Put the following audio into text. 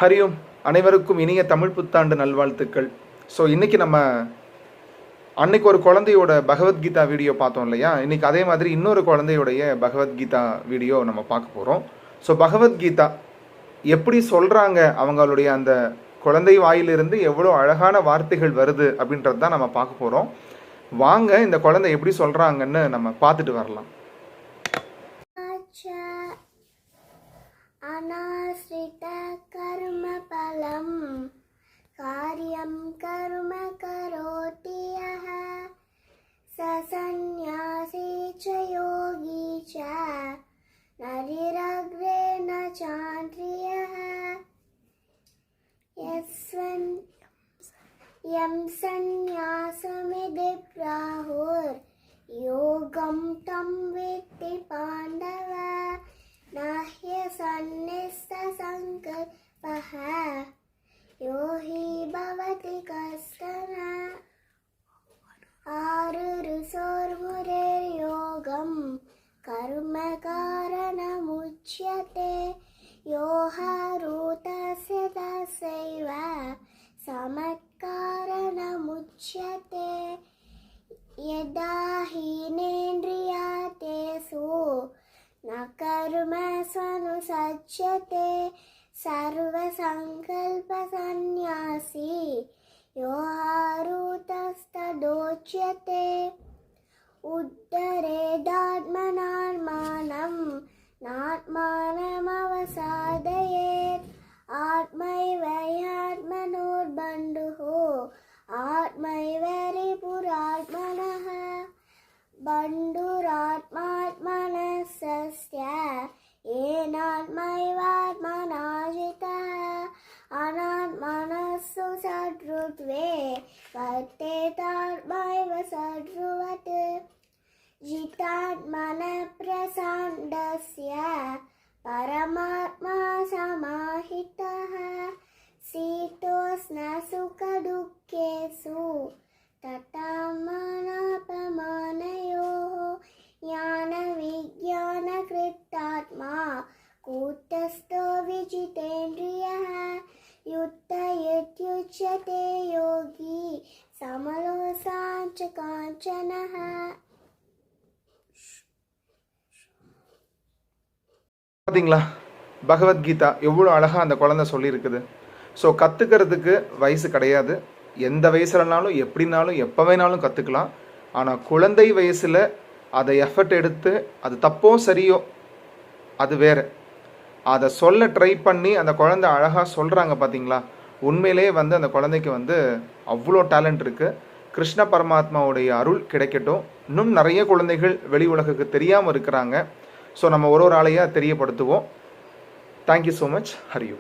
ஹரியும் அனைவருக்கும் இனிய தமிழ் புத்தாண்டு நல்வாழ்த்துக்கள். ஸோ இன்றைக்கி நம்ம அன்னைக்கு ஒரு குழந்தையோட பகவத்கீதா வீடியோ பார்த்தோம் இல்லையா? இன்றைக்கி அதே மாதிரி இன்னொரு குழந்தையோடைய பகவத்கீதா வீடியோ நம்ம பார்க்க போகிறோம். ஸோ பகவத்கீதா எப்படி சொல்கிறாங்க, அவங்களுடைய அந்த குழந்தை வாயிலிருந்து எவ்வளோ அழகான வார்த்தைகள் வருது அப்படின்றது தான் நம்ம பார்க்க போகிறோம். வாங்க இந்த குழந்தை எப்படி சொல்கிறாங்கன்னு நம்ம பார்த்துட்டு வரலாம். अनाश्रित कर्म फलं कार्यं कर्म करोति यः स सन्न्यासी च योगी च नरिरग्रे न चान्द्रियः यं सन्न्यासमिति प्राहुर्योगं तं विद्धि पाण्डव नाह्यसन्निष्ठसङ्कल्पः यो हि भवति कश्चन आरुरुसोर्मुरेर्योगं कर्म कारणमुच्यते यो हरूतस्य तस्यैव समत्कारणमुच्यते यदा हीनेन्द्रियातेषु न कर्म स्वनुसज्जते सर्वसङ्कल्पसन्न्यासी यो हरूतस्तदोच्यते उद्धरेदात्मनात्मानं नात्मानमवसादयेत् आत्मैव ह्यात्मनोर्बन्धुः आत्मैव रिपुरात्मनः बन्धुरात्मात्मनस्य येनात्मैवात्मना जितः अनात्मनस्सु शत्रुत्वे वर्तेतात्मैव शत्रुवत् जितात्मनः प्रशान्तस्य परमात्मा समाहितः शीतोष्णसुखदुःखेषु तथा मानापमानयोः ज्ञानविज्ञानकृतात्मा कूटस्थो विजितेन्द्रियः युक्तयत्युच्यते योगी समलोष्टाश्च काञ्चनः. பார்த்தீங்களா, பகவத்கீதா எவ்வளோ அழகாக அந்த குழந்தை சொல்லியிருக்குது. ஸோ கற்றுக்கிறதுக்கு வயசு கிடையாது. எந்த வயசுலனாலும் எப்படினாலும் எப்போ வேணாலும் கற்றுக்கலாம். ஆனால் குழந்தை வயசில் அதை எஃபர்ட் எடுத்து, அது தப்போ சரியோ அது வேறு, அதை சொல்ல ட்ரை பண்ணி அந்த குழந்தை அழகாக சொல்கிறாங்க. பார்த்தீங்களா, உண்மையிலே அந்த குழந்தைக்கு அவ்வளோ டேலண்ட் இருக்குது. கிருஷ்ண பரமாத்மாவுடைய அருள் கிடைக்கட்டும். இன்னும் நிறைய குழந்தைகள் வெளி உலகுக்கு தெரியாமல் இருக்கிறாங்க. ஸோ நம்ம ஒரு ஆளையாக தெரியப்படுத்துவோம். Thank you so much. ஹரியூ.